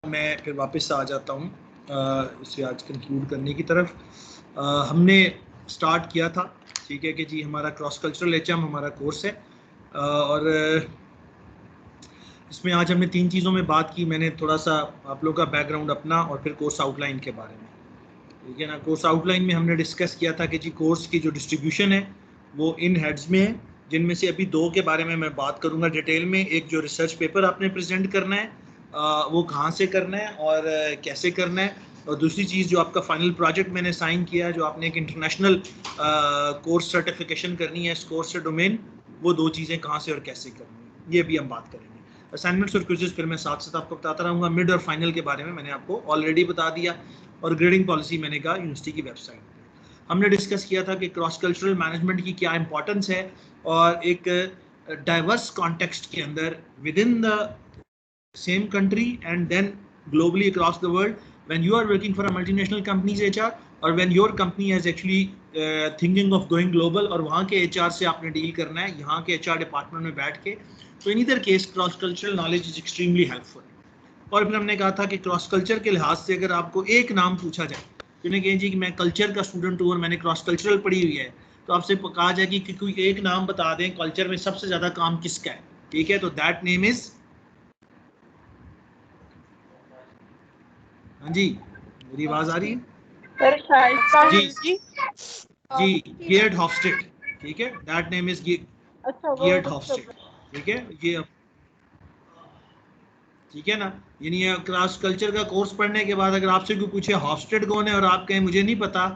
मैं फिर वापस आ जाता हूँ इसे आज कंक्लूड करने की तरफ। हमने स्टार्ट किया था, ठीक है कि जी हमारा क्रॉस कल्चरल एचएम हमारा कोर्स है और इसमें आज हमने 3 चीज़ों में बात की। मैंने थोड़ा सा आप लोगों का बैकग्राउंड अपना और फिर कोर्स आउटलाइन के बारे में, ठीक है ना। कोर्स आउटलाइन में हमने डिस्कस किया था कि जी कोर्स की जो डिस्ट्रीब्यूशन है वो इन हेड्स में है, जिनमें से अभी 2 के बारे में मैं बात करूंगा डिटेल में। एक जो रिसर्च पेपर आपने प्रेजेंट करना है वो कहाँ से करना है और कैसे करना है, और दूसरी चीज़ जो आपका फाइनल प्रोजेक्ट मैंने साइन किया है, जो आपने एक इंटरनेशनल कोर्स सर्टिफिकेशन करनी है इस कोर्स से डोमेन, वो 2 चीज़ें कहाँ से और कैसे करनी है, ये भी हम बात करेंगे। असाइनमेंट्स और क्विज़ेस फिर मैं साथ साथ आपको बताता रहूँगा। मिड और फाइनल के बारे में मैंने आपको ऑलरेडी बता दिया, और ग्रेडिंग पॉलिसी मैंने कहा यूनिवर्सिटी की वेबसाइट पे। हमने डिस्कस किया था कि क्रॉस कल्चरल मैनेजमेंट की क्या इंपॉर्टेंस है, और एक डाइवर्स कॉन्टेक्स्ट के अंदर with in the same country and then globally across the world, when you are working for a multinational company's HR or when your company is actually thinking of going global और वहाँ के HR से आपने deal करना है यहाँ के HR department में बैठ के, तो in either case cross cultural knowledge is extremely helpful. और फिर हमने कहा था कि क्रॉस कल्चर के लिहाज से अगर आपको एक नाम पूछा जाए, तो उन्हें कहें जी कि मैं कल्चर का स्टूडेंट हूँ और मैंने क्रॉस कल्चरल पढ़ी हुई है, तो आपसे कहा जाए कि कोई एक नाम बता दें कल्चर में सबसे ज़्यादा काम किसका है, ठीक है, तो दैट नेम इज, हाँ जी मेरी आवाज आ रही है जी जी, गियर्ड हॉफस्टेड, ठीक है, दैट नेम इज गियर्ड हॉफस्टेड, ठीक है ये, ठीक है ना। यानी क्रॉस कल्चर का कोर्स पढ़ने के बाद अगर आपसे कोई पूछे हॉफस्टेड कौन है और आप कहें मुझे नहीं पता,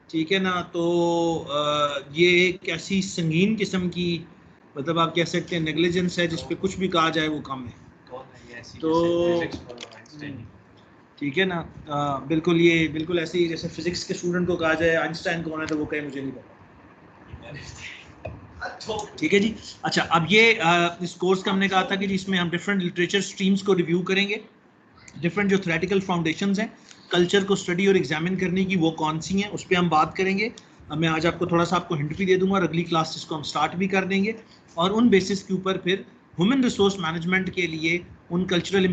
ठीक है ना, तो ये एक ऐसी संगीन किस्म की, मतलब आप कह सकते हैं नेग्लिजेंस है, जिस पे कुछ भी कहा जाए वो कम है। तो ठीक है ना, बिल्कुल ये बिल्कुल ऐसे ही जैसे फिजिक्स के स्टूडेंट को कहा जाए आइंस्टाइन कौन है, तो वो कहे मुझे नहीं पता, ठीक है जी। अच्छा, अब ये इस कोर्स का हमने कहा था कि जिसमें हम डिफरेंट लिटरेचर स्ट्रीम्स को रिव्यू करेंगे, डिफरेंट जो थ्योरेटिकल फाउंडेशंस हैं कल्चर को स्टडी और एग्जामिन करने की, वो कौन सी हैं, उस पर हम बात करेंगे। मैं आज आपको थोड़ा सा आपको हिंट भी दे दूंगा और अगली क्लास इसको हम स्टार्ट भी कर देंगे, और उन बेसिस के ऊपर फिर ह्यूमन रिसोर्स मैनेजमेंट के लिए उन कल्चरल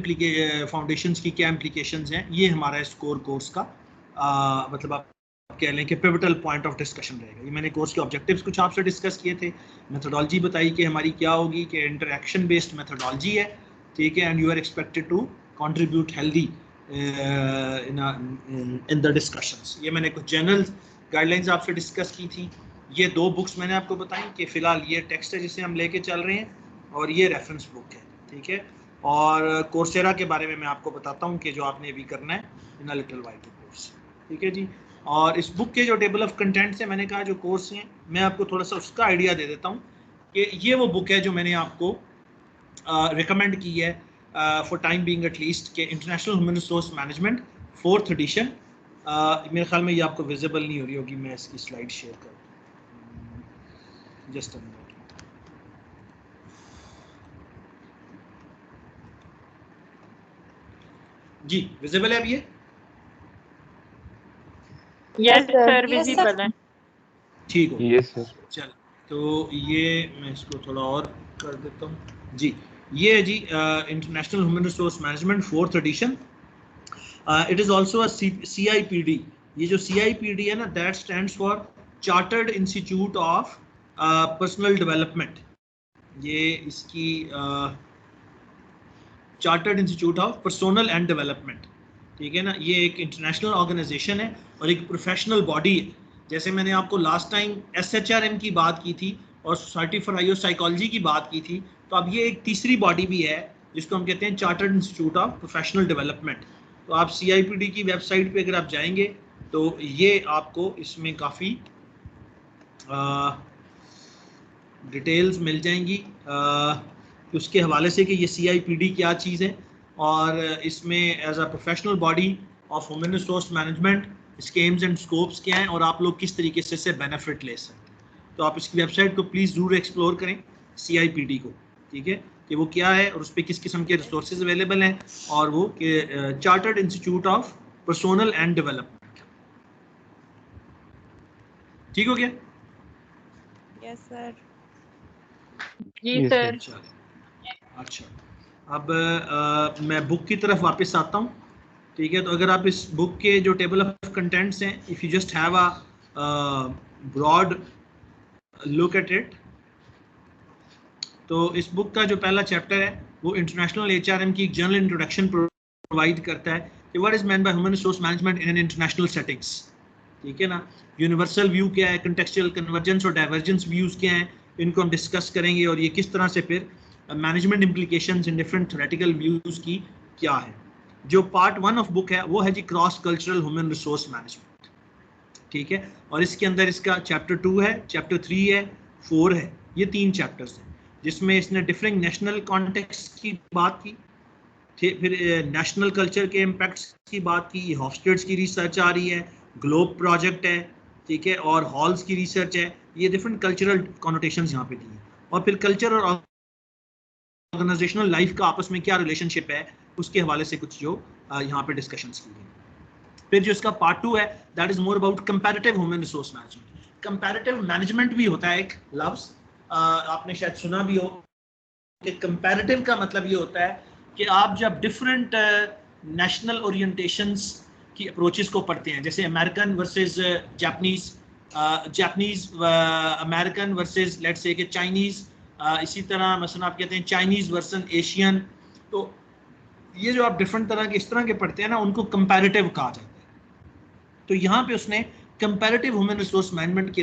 फाउंडेशंस की क्या इम्प्लीकेशंस हैं, ये हमारा इस कोर्स का मतलब आप कह लें कि पिवटल पॉइंट ऑफ डिस्कशन रहेगा। ये मैंने कोर्स के ऑब्जेक्टिव्स कुछ आपसे डिस्कस किए थे, मेथोडोलॉजी बताई कि हमारी क्या होगी, कि इंटरेक्शन बेस्ड मेथोडोलॉजी है, ठीक है, and you are expected to contribute healthy in the discussions. ये मैंने कुछ जनरल गाइडलाइंस आपसे डिस्कस की थी। ये 2 बुक्स मैंने आपको बताई कि फ़िलहाल ये टेक्स्ट है जिसे हम लेके चल रहे हैं, और ये रेफरेंस बुक है, ठीक है। और कोर्सेरा के बारे में मैं आपको बताता हूँ कि जो आपने अभी करना है इन अ लिटिल वाइट कोर्स, ठीक है जी। और इस बुक के जो टेबल ऑफ कंटेंट्स है, मैंने कहा जो कोर्स हैं, मैं आपको थोड़ा सा उसका आइडिया दे देता हूँ कि ये वो बुक है जो मैंने आपको रिकमेंड की है फॉर टाइम बीइंग एटलीस्ट, के international human resource management 4th edition. मेरे ख्याल में ये आपको विजिबल नहीं हो रही होगी, मैं इसकी स्लाइड शेयर करूँ, जस्ट अ मिनट। जी विजिबल है अब ये? यस सर, विजिबल है। ठीक हो, यस सर। चल तो ये मैं इसको थोड़ा और कर देता हूँ जी। ये है जी international human resource management 4th edition. It is also a CIPD। ये जो CIPD है ना, that stands for chartered institute of personal development. ये इसकी chartered institute of personal and development, ठीक है ना। ये एक इंटरनेशनल ऑर्गेनाइजेशन है और एक प्रोफेशनल बॉडी है। जैसे मैंने आपको लास्ट टाइम SHRM की बात की थी और सोसाइटी फॉर हायर साइकोलॉजी की बात की थी, तो अब ये एक तीसरी बॉडी भी है जिसको हम कहते हैं chartered institute of professional development. तो आप CIPD की वेबसाइट पे अगर आप जाएंगे तो ये आपको इसमें काफ़ी डिटेल्स मिल जाएंगी उसके हवाले से कि ये CIPD क्या चीज़ है, और इसमें as a professional body of human resource management इसके एम्स एंड स्कोप्स क्या हैं और आप लोग किस तरीके से इससे बेनिफिट ले सकते हैं। तो आप इसकी वेबसाइट को प्लीज़ ज़रूर एक्सप्लोर करें, CIPD को, ठीक है, कि वो क्या है और उस पर किस किस्म के रिसोर्सेज अवेलेबल हैं, और वो chartered institute of personal and development. ठीक हो गया? Yes sir. जी Yes, सर। चलो अच्छा, अब मैं बुक की तरफ वापस आता हूँ, ठीक है। तो अगर आप इस बुक के जो टेबल ऑफ कंटेंट्स हैं, if you just have a broad look at it, तो इस बुक का जो पहला चैप्टर है वो इंटरनेशनल एचआरएम की एक जनरल इंट्रोडक्शन प्रोवाइड करता है कि what is meant by human resource management in an international settings, ठीक है ना। यूनिवर्सल व्यू क्या है, कंटेक्चुअल कन्वर्जेंस और डाइवर्जेंस व्यूज क्या हैं, इनको हम डिस्कस करेंगे, और ये किस तरह से फिर management implications in different theoretical views की क्या है। जो पार्ट 1 ऑफ बुक है वो है जी cross cultural human resource management, ठीक है। और इसके अंदर इसका चैप्टर 2 है, चैप्टर 3 है, 4 है, ये 3 चैप्टर्स हैं, जिसमें इसने डिफरेंट नेशनल कॉन्टेक्स्ट की बात की, फिर नेशनल कल्चर के इम्पैक्ट्स की बात की, हॉफस्टेड्स की रिसर्च आ रही है, ग्लोब प्रोजेक्ट है, ठीक है, और हॉल्स की रिसर्च है, ये डिफरेंट कल्चरल कॉनोटेशंस यहाँ पे दी है। और फिर कल्चर और ऑर्गेनाइजेशनल लाइफ का आपस में क्या रिलेशनशिप है, उसके हवाले से कुछ जो यहाँ पे डिस्कशंस की गई। फिर जो इसका पार्ट 2 है, that is more about comparative human resource management. Comparative management भी होता है एक लफ्ज, आपने शायद सुना भी हो कि कंपैरेटिव का मतलब ये होता है कि आप जब डिफरेंट नेशनल ओरिएंटेशंस की अप्रोचेस को पढ़ते हैं, जैसे American versus Japanese, Japanese American versus let's say कि चाइनीज, इसी तरह मसलन आप कहते हैं चाइनीज वर्सेस एशियन, तो ये जो आप डिफरेंट तरह के इस तरह के पढ़ते हैं ना, उनको कंपैरेटिव कहा जाता है। तो यहाँ पे उसने कंपैरेटिव ह्यूमन रिसोर्स मैनेजमेंट के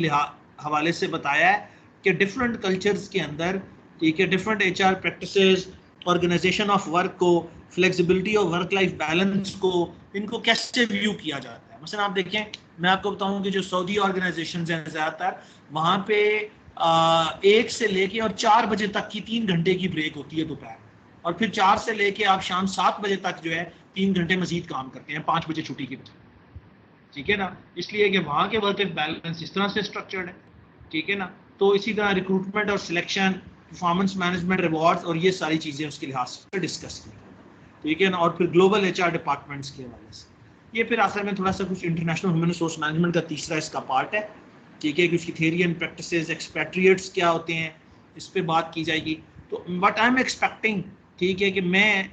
हवाले से बताया है कि डिफरेंट कल्चर्स के अंदर, ठीक है, different HR practices, organisation of work को, flexibility of work life balance को, इनको कैसे व्यू किया जाता है। मसलन आप देखें, मैं आपको बताऊं कि जो सऊदी ऑर्गेनाइजेशंस हैं ज़्यादातर, वहाँ पे 1 से लेके और 4 बजे तक की 3 घंटे की ब्रेक होती है दोपहर, और फिर 4 से लेके आप शाम 7 बजे तक जो है 3 घंटे मजीद काम करते हैं, 5 बजे छुट्टी की वजह, ठीक है ना। इसलिए कि वहाँ के वर्क लाइफ बैलेंस इस तरह से स्ट्रक्चर्ड है, ठीक है ना। तो इसी तरह रिक्रूटमेंट और सिलेक्शन, परफॉर्मेंस मैनेजमेंट, रिवॉर्ड्स और ये सारी चीज़ें उसके लिहाज से डिस्कस की, ठीक है ना। और फिर ग्लोबल एचआर डिपार्टमेंट्स के हवाले से ये फिर आखिर में थोड़ा सा कुछ इंटरनेशनल ह्यूमन रिसोर्स मैनेजमेंट का तीसरा इसका पार्ट है, ठीक है, कि उसकी थ्योरी एंड प्रैक्टिसेस, एक्सपैट्रिएट्स क्या होते हैं, इस पर बात की जाएगी। तो व्हाट आई एम एक्सपेक्टिंग, ठीक है, कि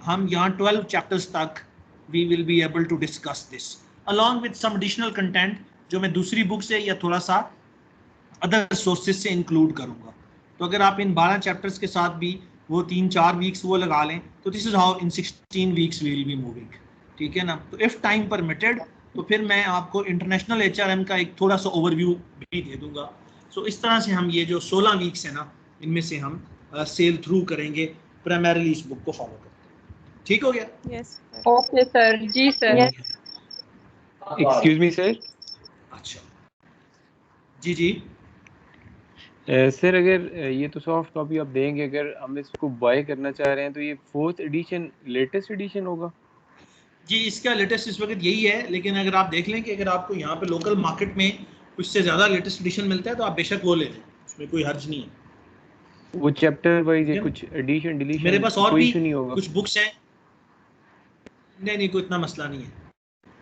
हम यहाँ 12 चैप्टर्स तक we will be able to discuss this along with some additional content जो मैं दूसरी बुक से या थोड़ा सा अदर सोर्सेज से इंक्लूड करूंगा। तो अगर आप इन 12 चैप्टर्स के साथ भी वो 3-4 वीक्स वो लगा लें, तो this is how in 16 weeks we will be moving, ठीक है ना। तो इफ टाइम परमिटेड तो फिर मैं आपको इंटरनेशनल एचआरएम का एक थोड़ा सा ओवरव्यू भी दे दूंगा। सो इस तरह से हम ये जो 16 वीक्स है ना, इनमें से हम सेल थ्रू करेंगे, प्राइमरीली इस बुक को फॉलो करते। ठीक हो गया? यस ओके सर, जी सर। Excuse me sir. अच्छा जी जी सर अगर ये तो सॉफ्ट कॉपी आप देंगे, अगर हम इसको बाय करना चाह रहे हैं तो ये 4th एडिशन लेटेस्ट एडिशन होगा? जी, इसका लेटेस्ट इस वक्त यही है, लेकिन अगर आप देख लें कि अगर आपको यहाँ पे लोकल मार्केट में उससे ज़्यादा लेटेस्ट एडिशन मिलता है तो आप बेशक वो ले लें, उसमें कोई हर्ज नहीं है। वो चैप्टर वाइज है, कुछ एडिशन डिलीशन मेरे पास और कोई भी इशू नहीं होगा? कुछ बुक्स हैं, नहीं कोई इतना मसला नहीं है,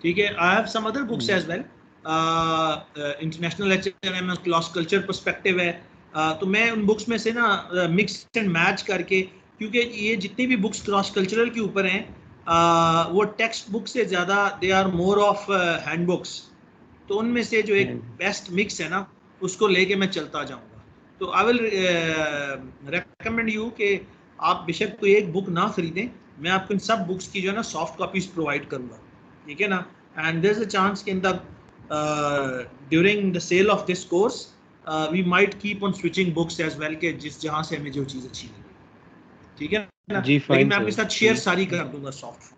ठीक है। I have some other books as well, international HRM cross culture perspective है, तो मैं उन बुक्स में से ना मिक्स एंड मैच करके, क्योंकि ये जितनी भी बुक्स क्रॉस कल्चरल के ऊपर हैं वो टेक्स्ट बुक से ज़्यादा they are more of handbooks, तो उनमें से जो एक बेस्ट मिक्स है ना उसको लेके मैं चलता जाऊंगा। तो आई विल रेकमेंड यू कि आप बेशक कोई एक बुक ना खरीदें, मैं आपको इन सब बुक्स की जो है ना सॉफ्ट कॉपीज प्रोवाइड करूंगा, ठीक है ना। And there is a chance कि in the during the sale of this course we might keep on switching books as well, के जिस जहाँ से हमें जो चीज़ अच्छी लगे, ठीक है ना। लेकिन मैं आपके साथ शेयर सारी कर दूंगा सॉफ्ट,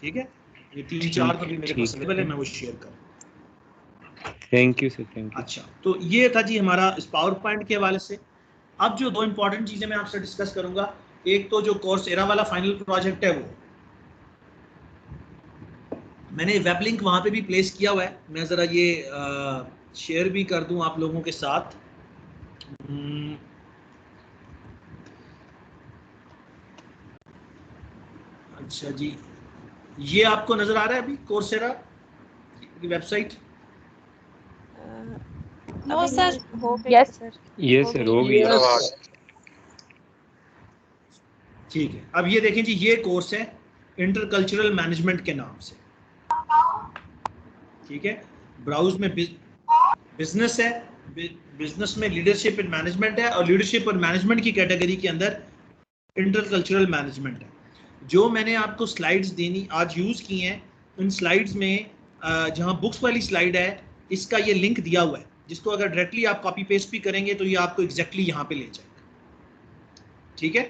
ठीक है। ये 3-4 कभी मेरे पास अवेलेबल है, मैं वो शेयर करूँ। Thank you sir, thank you. अच्छा, तो ये था जी हमारा इस पावर पॉइंट के हवाले से। अब जो 2 इंपॉर्टेंट चीज़ें मैं आपसे डिस्कस करूंगा, एक तो जो कोर्सेरा वाला फाइनल प्रोजेक्ट है वो मैंने वेब लिंक वहाँ पे भी प्लेस किया हुआ है, मैं ज़रा ये शेयर भी कर दूं आप लोगों के साथ। अच्छा जी, ये आपको नज़र आ रहा है अभी कोर्सेरा की website? No sir, yes yes sir, हो गया। ठीक है, अब ये देखें जी, ये कोर्स है इंटरकल्चरल मैनेजमेंट के नाम से, ठीक है। ब्राउज में बिजनेस है, बिजनेस में लीडरशिप एंड मैनेजमेंट है, और लीडरशिप और मैनेजमेंट की कैटेगरी के अंदर इंटरकल्चरल मैनेजमेंट है। जो मैंने आपको स्लाइड्स देनी आज यूज की हैं, उन स्लाइड्स में जहां बुक्स वाली स्लाइड है, इसका ये लिंक दिया हुआ है, जिसको अगर डायरेक्टली आप कॉपी पेस्ट भी करेंगे तो ये आपको एग्जैक्टली यहाँ पे ले जाएगा, ठीक है।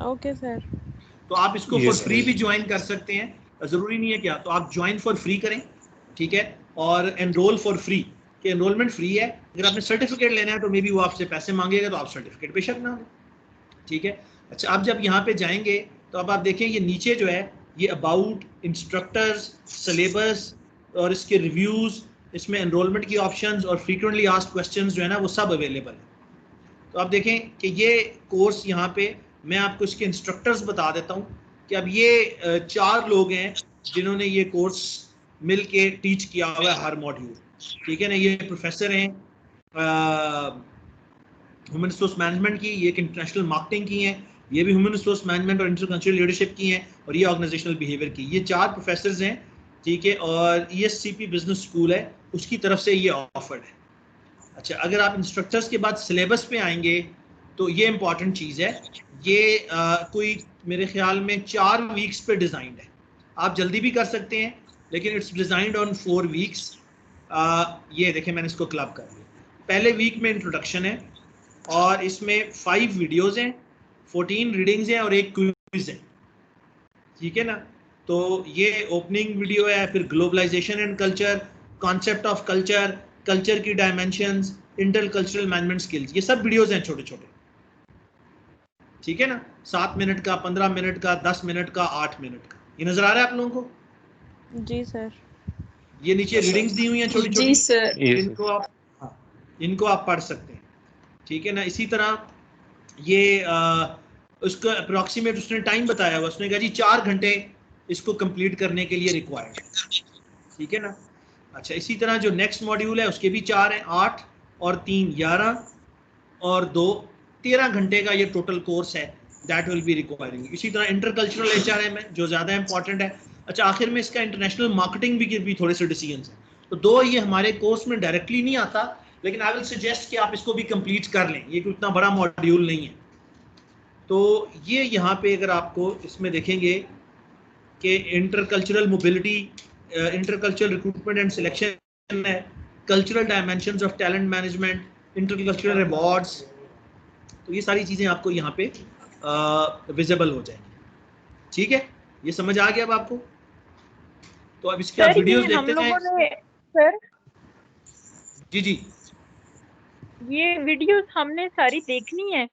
Okay sir. तो आप इसको फॉर फ्री भी ज्वाइन कर सकते हैं, जरूरी नहीं है क्या, तो आप ज्वाइन फॉर फ्री करें, ठीक है, और एनरोल फॉर फ्री, कि एनरोलमेंट फ्री है। अगर आपने सर्टिफिकेट लेना है तो मे बी वो आपसे पैसे मांगेगा, तो आप सर्टिफिकेट बेशक ना हो, ठीक है। अच्छा, अब जब यहाँ पे जाएंगे तो अब आप देखें ये नीचे जो है ये अबाउट, इंस्ट्रक्टर्स, सिलेबस और इसके रिव्यूज, इसमें एनरोलमेंट की ऑप्शंस और फ्रीक्वेंटली आस्क्ड क्वेश्चंस जो है ना वो सब अवेलेबल है। तो आप देखें कि ये कोर्स यहाँ पे मैं आपको इसके इंस्ट्रक्टर्स बता देता हूँ कि अब ये 4 लोग हैं जिन्होंने ये कोर्स मिल के टीच किया हुआ है हर मॉड्यूल, ठीक है ना। ये प्रोफेसर हैं ह्यूमन रिसोर्स मैनेजमेंट की, ये एक इंटरनेशनल मार्केटिंग की हैं, ये भी ह्यूमन रिसोर्स मैनेजमेंट और इंटरकल्चरल लीडरशिप की हैं, और ये ऑर्गेनाइजेशनल बिहेवियर की। ये 4 प्रोफेसर्स हैं, ठीक है, और ESCP बिजनेस स्कूल है उसकी तरफ से ये ऑफर्ड है। अच्छा, अगर आप इंस्ट्रक्टर्स के बाद सिलेबस पे आएंगे तो ये इंपॉर्टेंट चीज़ है, ये कोई मेरे ख्याल में 4 वीक्स पे डिज़ाइंड है। आप जल्दी भी कर सकते हैं, लेकिन इट्स डिज़ाइंड ऑन 4 वीक्स। ये देखें मैंने इसको क्लब कर लिया। पहले वीक में इंट्रोडक्शन है, और इसमें 5 वीडियोज़ हैं, 14 रीडिंग्स हैं और एक क्विज है, ठीक है ना। तो ये ओपनिंग वीडियो है, फिर globalisation and culture, concept of culture, culture की डायमेंशंस, इंटरकल्चरल मैनेजमेंट स्किल्स, ये सब वीडियोज़ हैं छोटे छोटे, ठीक है ना। 7 मिनट का, 15 मिनट का, 10 मिनट का, 8 मिनट का। ये नजर आ रहा है आप लोगों को? जी सर। ये नीचे रीडिंग्स दी हुई हैं छोटी छोटी, जी सर। इनको आप पढ़ सकते हैं, ठीक है ना। इसी तरह ये उसका अप्रोक्सीमेट उसने टाइम बताया हुआ, उसने कहा जी 4 घंटे इसको कंप्लीट करने के लिए रिक्वायर्ड है, ठीक है ना। अच्छा, इसी तरह जो नेक्स्ट मॉड्यूल है उसके भी 4 हैं, 8 और 3 11 और 2 13 घंटे का ये टोटल कोर्स है, दैट विल बी रिक्वायरिंग। इसी तरह इंटरकल्चरल HRM है जो ज़्यादा इंपॉर्टेंट है। अच्छा, आखिर में इसका इंटरनेशनल मार्केटिंग भी थोड़े से डिसीजंस हैं। तो 2 ये हमारे कोर्स में डायरेक्टली नहीं आता, लेकिन आई विल सजेस्ट कि आप इसको भी कंप्लीट कर लें, ये कोई इतना बड़ा मॉड्यूल नहीं है। तो ये यहाँ पे अगर आपको इसमें देखेंगे कि intercultural mobility, intercultural recruitment and selection है, cultural dimensions of talent management, intercultural awards, तो ये सारी चीज़ें आपको यहाँ पे विजिबल हो जाएंगी, ठीक है। ये समझ आ गया अब आपको? तो अब इसके आप वीडियोस देखते हैं। सर जी जी, ये वीडियोस हमने सारी देखनी है?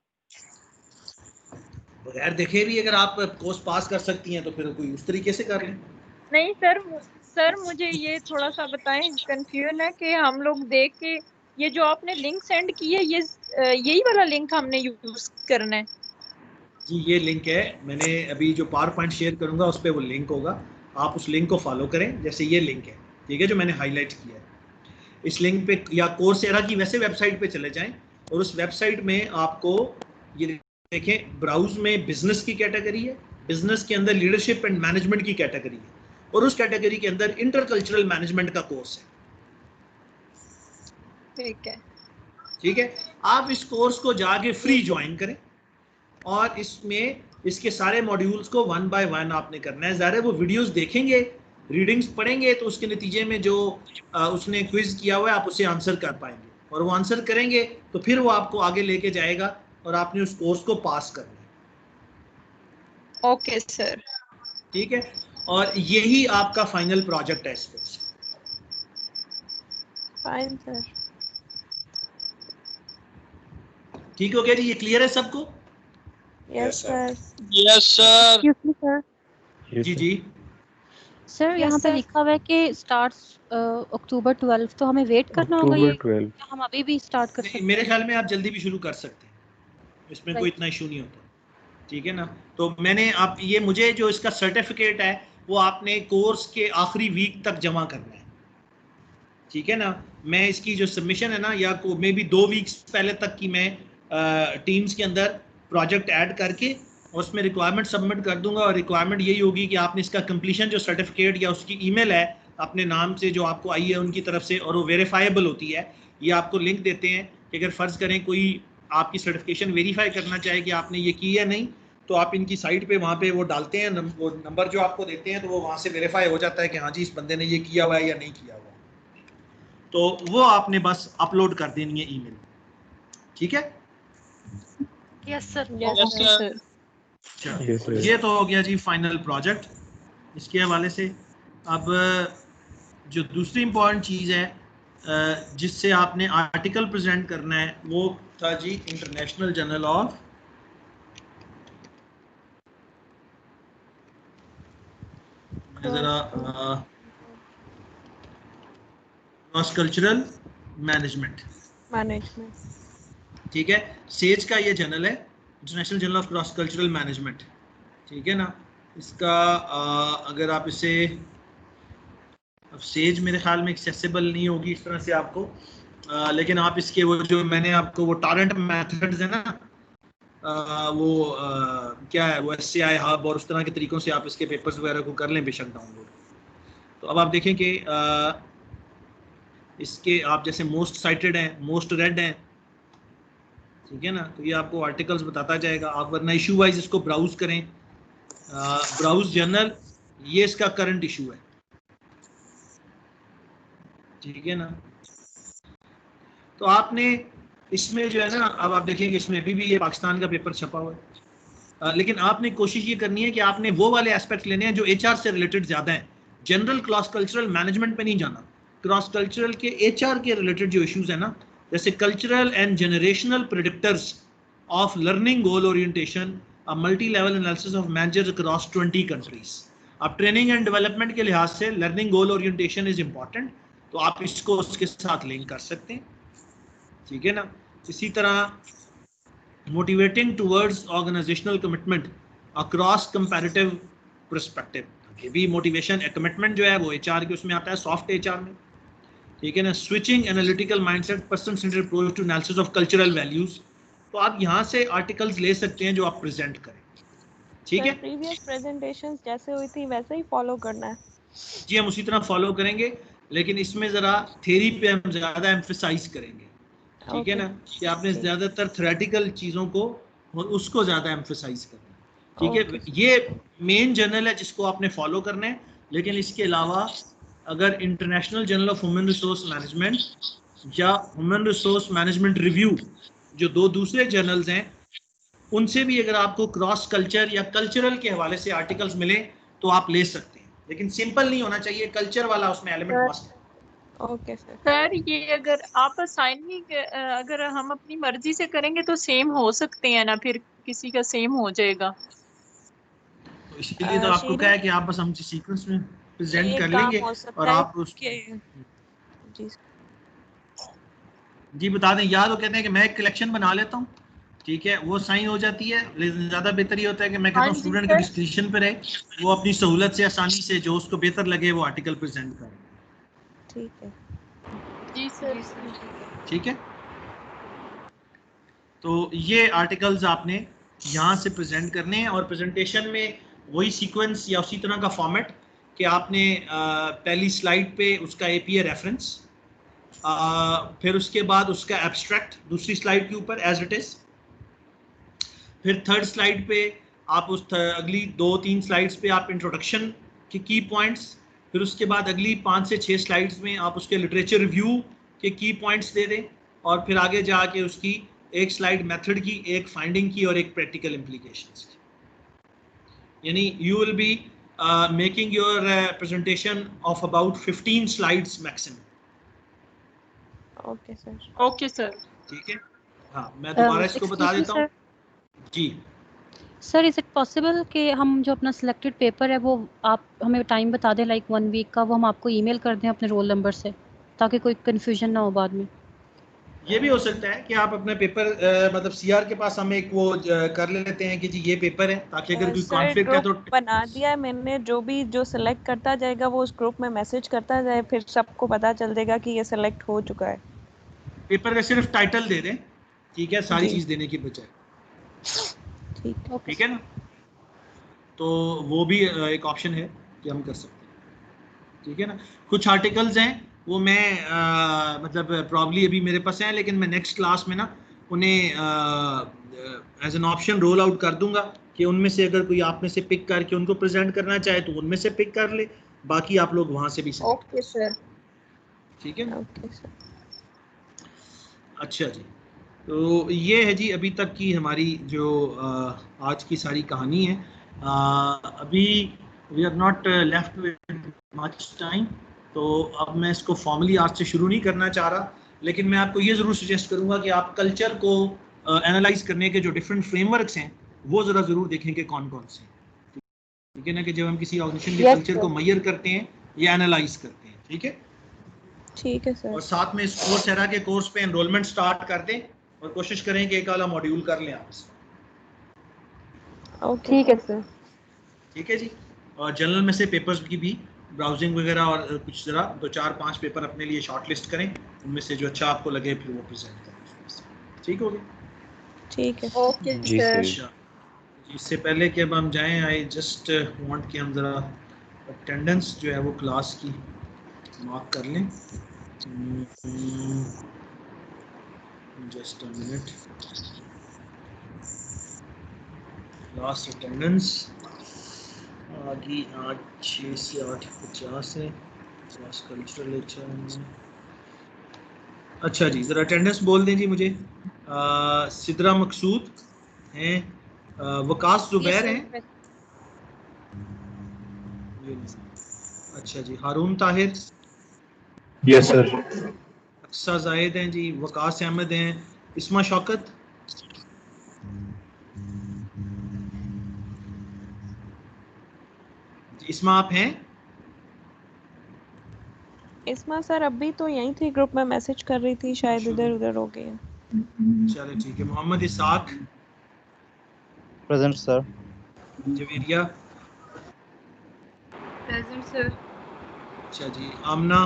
बगैर देखे भी अगर आप कोर्स पास कर सकती हैं तो फिर कोई उस तरीके से कर लें। नहीं सर मुझे ये थोड़ा सा बताएं, कंफ्यूजन है कि हम लोग देख के, ये जो आपने लिंक सेंड की है, ये यही वाला लिंक हमने यूज करना है? जी, ये लिंक है, मैंने अभी जो पावर पॉइंट शेयर करूंगा उस पर वो लिंक होगा, आप उस लिंक को फॉलो करें, जैसे ये लिंक है, ठीक है, जो मैंने हाईलाइट किया है। इस लिंक पे या कोर्सेरा की वैसे वेबसाइट पे चले जाएं, और उस वेबसाइट में आपको ये देखें, ब्राउज में बिजनेस की कैटेगरी है, बिजनेस के अंदर लीडरशिप एंड मैनेजमेंट की कैटेगरी है, और उस कैटेगरी के अंदर इंटरकल्चरल मैनेजमेंट का कोर्स है, ठीक है, ठीक है। आप इस कोर्स को जाके फ्री ज्वाइन करें, और इसमें इसके सारे मॉड्यूल्स को 1 बाय 1 आपने करना है। ज़ाहिर है वो वीडियोस देखेंगे, रीडिंग्स पढ़ेंगे, तो उसके नतीजे में जो उसने क्विज किया हुआ है आप उसे आंसर कर पाएंगे, और वो आंसर करेंगे तो फिर वो आपको आगे लेके जाएगा और आपने उस कोर्स को पास करना है। ओके सर, ठीक है, और यही आपका फाइनल प्रोजेक्ट है इस कोर्स। Fine sir. ठीक हो गया जी, ये क्लियर है सबको? Yes sir. Yes sir. जी जी सर, यहाँ पे लिखा हुआ है कि स्टार्ट्स अक्टूबर 12, तो हमें वेट करना होगा ये? हम अभी भी स्टार्ट कर सकते हैं? मेरे ख्याल में आप जल्दी भी शुरू कर सकते हैं, इसमें कोई इतना इशू नहीं होता, ठीक है ना। तो मैंने आप ये, मुझे जो इसका सर्टिफिकेट है वो आपने कोर्स के आखिरी वीक तक जमा करना है, ठीक है ना। मैं इसकी जो सबमिशन है ना, या मे बी 2 वीक्स पहले तक की मैं टीम्स के अंदर प्रोजेक्ट ऐड करके उसमें रिक्वायरमेंट सबमिट कर दूंगा, और रिक्वायरमेंट यही होगी कि आपने इसका कंप्लीशन जो सर्टिफिकेट या उसकी ईमेल है अपने नाम से जो आपको आई है उनकी तरफ से, और वो वेरीफाइबल होती है। ये आपको लिंक देते हैं कि अगर फ़र्ज़ करें कोई आपकी सर्टिफिकेशन वेरीफाई करना चाहे कि आपने ये की है नहीं, तो आप इनकी साइट पे वहाँ पे वो डालते हैं, वो नंबर जो आपको देते हैं, तो वो वहाँ से वेरीफाई हो जाता है कि हाँ जी इस बंदे ने ये किया हुआ है या नहीं किया हुआ, तो वो आपने बस अपलोड कर देनी है ईमेल। ठीक है? Yes sir. ये तो हो गया जी फाइनल प्रोजेक्ट इसके हवाले से। अब जो दूसरी इम्पॉर्टेंट चीज़ है जिससे आपने आर्टिकल प्रेजेंट करना है वो था जी international journal of cross cultural management. ठीक है, सेज का ये जर्नल है, international journal of cross cultural management. ठीक है ना, इसका अगर आप इसे, अब सेज मेरे ख्याल में एक्सेसिबल नहीं होगी इस तरह से आपको, लेकिन आप इसके वो जो मैंने आपको वो टॉरेंट मेथड्स है ना, क्या है वो SCI हब और उस तरह के तरीकों से आप इसके पेपर्स वगैरह को कर लें बेशक डाउनलोड। तो अब आप देखें कि इसके आप जैसे मोस्ट साइटेड हैं, मोस्ट रेड हैं, ठीक है ना, तो ये आपको आर्टिकल्स बताता जाएगा। आप वरना इशू वाइज इसको ब्राउज करें, ब्राउज जर्नल, ये इसका करंट इशू है। ठीक है ना, तो आपने इसमें जो है ना, अब आप देखेंगे इसमें अभी भी ये पाकिस्तान का पेपर छपा हुआ है, लेकिन आपने कोशिश ये करनी है कि आपने वो वाले एस्पेक्ट लेने हैं जो HR से रिलेटेड ज़्यादा हैं। जनरल क्रॉस कल्चरल मैनेजमेंट पे नहीं जाना, क्रॉस कल्चरल के HR के रिलेटेड जो इश्यूज है ना, जैसे cultural and generational predictors of learning goal orientation, a multi level analysis of managers across 20 countries. अब ट्रेनिंग एंड डेवलपमेंट के लिहाज से learning goal orientation is important, तो आप इसको उसके साथ लिंक कर सकते हैं। ठीक है ना, इसी तरह motivating towards organisational commitment across comparative perspective, ये भी मोटिवेशन कमिटमेंट जो है वो HR के उसमें आता है, सॉफ्ट HR में। ठीक है ना, switching analytical mindset, person centred approach to analysis of cultural values, तो आप यहाँ से आर्टिकल्स ले सकते हैं जो आप प्रेजेंट करें। ठीक है, प्रीवियस प्रेजेंटेशंस जैसे हुई थी वैसे ही फॉलो करना है जी, हम उसी तरह फॉलो करेंगे, लेकिन इसमें जरा थ्योरी पे हम ज्यादा एम्फसाइज करेंगे। ठीक है ना, कि आपने ज्यादातर थ्योरेटिकल चीजों को और उसको ज्यादा एम्फसाइज करना है। ठीक है, ये मेन जर्नल है जिसको आपने फॉलो करना है, लेकिन इसके अलावा अगर international journal of human resource management या ह्यूमन रिसोर्स मैनेजमेंट रिव्यू, जो दो दूसरे जर्नल्स हैं, उनसे भी अगर आपको क्रॉस कल्चर या कल्चरल के हवाले से आर्टिकल्स मिले तो आप ले सकते हैं, लेकिन सिंपल नहीं होना चाहिए, कल्चर वाला उसमें एलिमेंट मस्ट है। Okay sir. सर ये अगर आप असाइन ही अगर हम अपनी मर्जी से करेंगे तो सेम हो सकते हैं ना, फिर किसी का सेम हो जाएगा। तो इसके लिए तो आपको क्या है कि आप बस हम सीक्वेंस में प्रेजेंट कर लेंगे और आप उस जी बता दें, या तो कहते हैं कि मैं एक कलेक्शन बना लेता हूँ, ठीक है, वो साइन हो जाती है, लेकिन ज़्यादा बेहतर ये होता है कि मैं कहता हूँ स्टूडेंट की डिस्क्रिप्शन पे रहे, वो अपनी सहूलत से आसानी से जो उसको बेहतर लगे वो आर्टिकल प्रेजेंट करे। ठीक है जी सर। ठीक है, तो ये आर्टिकल्स आपने यहाँ से प्रेजेंट करने हैं, और प्रेजेंटेशन में वही सीक्वेंस या उसी तरह का फॉर्मेट कि आपने पहली स्लाइड पे उसका APA रेफरेंस, फिर उसके बाद उसका एब्स्ट्रैक्ट दूसरी स्लाइड के ऊपर एज इट इज, फिर थर्ड स्लाइड पे आप उस अगली 2-3 स्लाइड्स पे आप इंट्रोडक्शन के की पॉइंट्स, फिर उसके बाद अगली 5 से 6 स्लाइड्स में आप उसके लिटरेचर रिव्यू के की पॉइंट्स दे दें, और फिर आगे जाके उसकी एक स्लाइड मेथड की, एक फाइंडिंग की और एक प्रैक्टिकल इम्प्लीकेशंस की। यानी you will be making your presentation of about 15 slides maximum. Okay sir. Okay sir. ठीक है, हाँ मैं दोबारा इसको बता देता हूँ जी। सर इज इट पॉसिबल कि हम जो अपना सिलेक्टेड पेपर है वो आप हमें टाइम बता दें, लाइक 1 वीक का, वो हम आपको ईमेल कर दें अपने रोल नंबर से, ताकि कोई कंफ्यूजन ना हो बाद में। ये भी हो सकता है कि आप अपने पेपर मतलब CR के पास हम एक वो कर लेते हैं कि जी ये पेपर है, ताकि अगर कोई कॉन्फ्लिक्ट है तो बना दिया है मैंने, जो सिलेक्ट करता जाएगा वो उस ग्रुप में मैसेज करता जाए, फिर सबको पता चल जाएगा कि ये सिलेक्ट हो चुका है। पेपर का सिर्फ टाइटल दे दें, ठीक है, सारी चीज देने की बजाय। ठीक है ना। तो वो भी एक ऑप्शन है कि हम कर सकते हैं, ठीक है ना। कुछ आर्टिकल्स हैं वो मैं मतलब प्रॉब्ली अभी मेरे पास हैं, लेकिन मैं नेक्स्ट क्लास में ना उन्हें as an option roll out कर दूंगा कि उनमें से अगर कोई आप में से पिक करके उनको प्रेजेंट करना चाहे तो उनमें से पिक कर ले, बाकी आप लोग वहां से भी सेलेक्ट ओके सर। ठीक है। Okay sir. अच्छा जी, तो ये है जी अभी तक की हमारी जो आज की सारी कहानी है। अभी we are not left with much time, तो अब मैं इसको फॉर्मली आज से शुरू नहीं करना चाह रहा, लेकिन मैं आपको ये ज़रूर सजेस्ट करूंगा कि आप कल्चर को एनालाइज करने के जो डिफरेंट फ्रेमवर्क्स हैं वो ज़रा ज़रूर देखें कि कौन कौन से, ठीक है ना, कि जब हम किसी ऑर्गेनाइजेशन के कल्चर को मेजर करते हैं या एनालाइज करते हैं, ठीक है। ठीक है सर। और साथ में इस कोर्सेरा के कोर्स पे एनरोलमेंट स्टार्ट कर दें और कोशिश करें कि एक वाला मॉड्यूल कर लें आप इसमें, ओके ठीक है सर। ठीक है जी। और जनरल में से पेपर्स की भी ब्राउजिंग वगैरह और कुछ जरा 2-4-5 पेपर अपने लिए शॉर्ट लिस्ट करें, उनमें से जो अच्छा आपको लगे फिर वो प्रेजेंट करें, ठीक हो गया। ठीक है ओके जी सर। अच्छा, इससे पहले कि अब हम जाएं, आई जस्ट वांट कि हम ज़रा अटेंडेंस जो है वो क्लास की मार्क कर लें। Just a minute. Class attendance आगे 8:06 से 8:50 है। Class cultural HR. अच्छा जी, ज़रा अटेंडेंस बोल दें जी मुझे। सिद्रा मकसूद हैं, वकास जुबैर हैं। अच्छा जी, हारून ताहिर। Yes sir. अक्सा जाहिद हैं जी, वकास अहमद हैं, इस्मा शौकत। इस्मा आप हैं? इस्मा सर अभी तो यहीं थी, ग्रुप में मैसेज कर रही थी, शायद इधर उधर हो गई है। चलो ठीक है। Mohammad Ishaq. Present sir. Javeria. Present sir. अच्छा जी, आमना।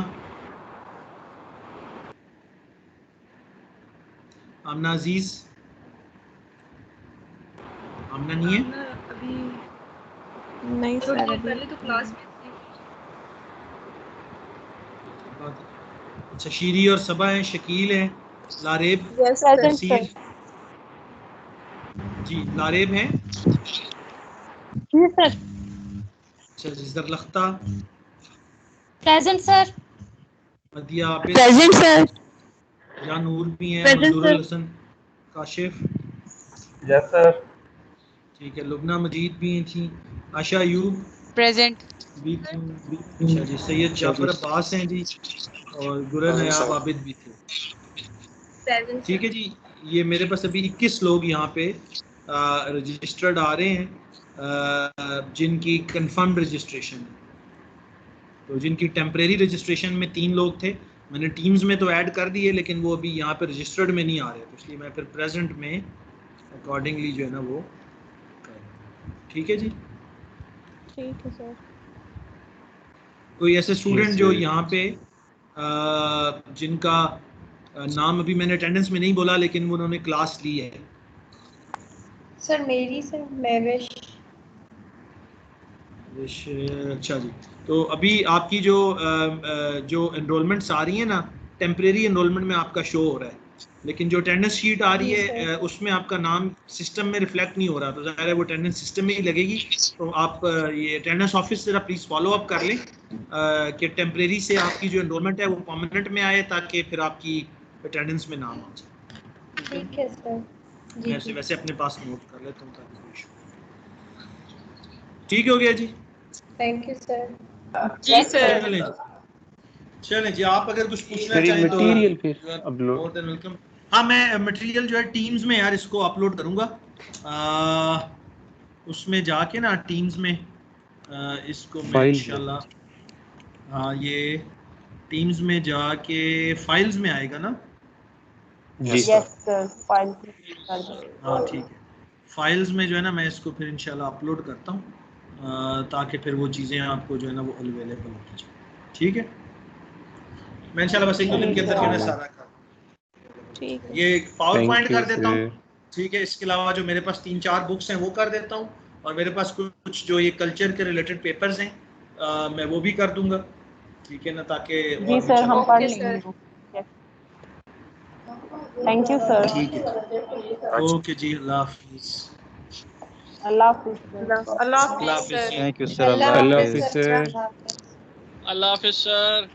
आमना अजीज। आमना नहीं है? अभी नहीं सर अभी पहले तो क्लास में थी। अच्छा, शीरी और सबा हैं, शकील हैं, लारेब। Yes sir. तफसीर जी, लारेब हैं। जी सर। अच्छा जी, Zarlakhta. Present sir. Madiya Abid. Present sir. या नूर भी हैं, Present, Manzoorul sir. Hasan Kashif. Yes sir. ठीक है, लुबना मजीद भी थी, आशा अयूब प्रेजेंट। भी थी। अच्छा जी, सैयद जाफर अब्बास हैं जी, और गुरन नयाब आबिद भी थे। प्रेजेंट ठीक है जी, ये मेरे पास अभी 21 लोग यहाँ पे रजिस्टर्ड आ रहे हैं, जिनकी कंफर्म रजिस्ट्रेशन है। तो जिनकी टेम्परेरी रजिस्ट्रेशन में 3 लोग थे, मैंने टीम्स में तो ऐड कर दिए, लेकिन वो अभी यहाँ पे रजिस्टर्ड में नहीं आ रहे, तो इसलिए मैं फिर प्रेजेंट में अकॉर्डिंगली जो है ना वो कर। ठीक है जी। ठीक है सर। कोई ऐसे स्टूडेंट जो सर। यहाँ पे जिनका नाम अभी मैंने अटेंडेंस में नहीं बोला लेकिन उन्होंने क्लास ली है? सर मेरी सर महविश। अच्छा जी, तो अभी आपकी जो एनरोलमेंट्स आ रही है ना, टेम्परेरी एनरोलमेंट में आपका शो हो रहा है, लेकिन जो अटेंडेंस शीट आ रही है उसमें आपका नाम सिस्टम में रिफ्लेक्ट नहीं हो रहा, तो ज़ाहिर है वो अटेंडेंस सिस्टम में ही लगेगी। तो आप ये अटेंडेंस ऑफिस से प्लीज़ फॉलो अप कर लें कि टेम्परेरी से आपकी जो एनरोलमेंट है वो परमानेंट में आए, ताकि फिर आपकी अटेंडेंस में नाम आ जाए। ठीक है सर। मैं वैसे अपने पास नोट कर लेता हूँ ताकि कोई इशू। ठीक हो गया जी। Thank you sir. जी सर। चलें जी, आप अगर कुछ पूछना सर ये चाहें तो मटेरियल फिर you are upload. more than welcome। हाँ, मैं मटेरियल जो है टीम्स में यार इसको अपलोड करूँगा, उसमें जाके ना टीम्स में इसको मैं फाइल इंशाल्लाह, हाँ ये टीम्स में जाके फाइल्स में आएगा ना। जी सर फाइल। हाँ ठीक है, फाइल्स में जो है ना मैं इसको फिर इंशाल्लाह अपलोड करता हूँ, ताकि फिर वो चीज़ें आपको जो है ना वो अवेलेबल हो जाए। ठीक है, मैं इंशाल्लाह बस 1-2 दिन के अंदर जो है सारा कर, ठीक है। ये पावर पॉइंट थैंक यू कर देता हूँ, सर। ठीक है, इसके अलावा जो मेरे पास 3-4 बुक्स हैं वो कर देता हूँ, और मेरे पास कुछ जो ये कल्चर के रिलेटेड पेपर्स हैं मैं वो भी कर दूंगा, ठीक है ना, ताकि जी सर हम पढ़ लेंगे। Thank you sir. ठीक है, ओके जी, अल्लाह हाफिज़। अल्लाह हाफिज़। अल्लाह हाफिज़ सर। Thank you sir. अल्लाह हाफिज़ सर। अल्लाह हाफिज़ सर।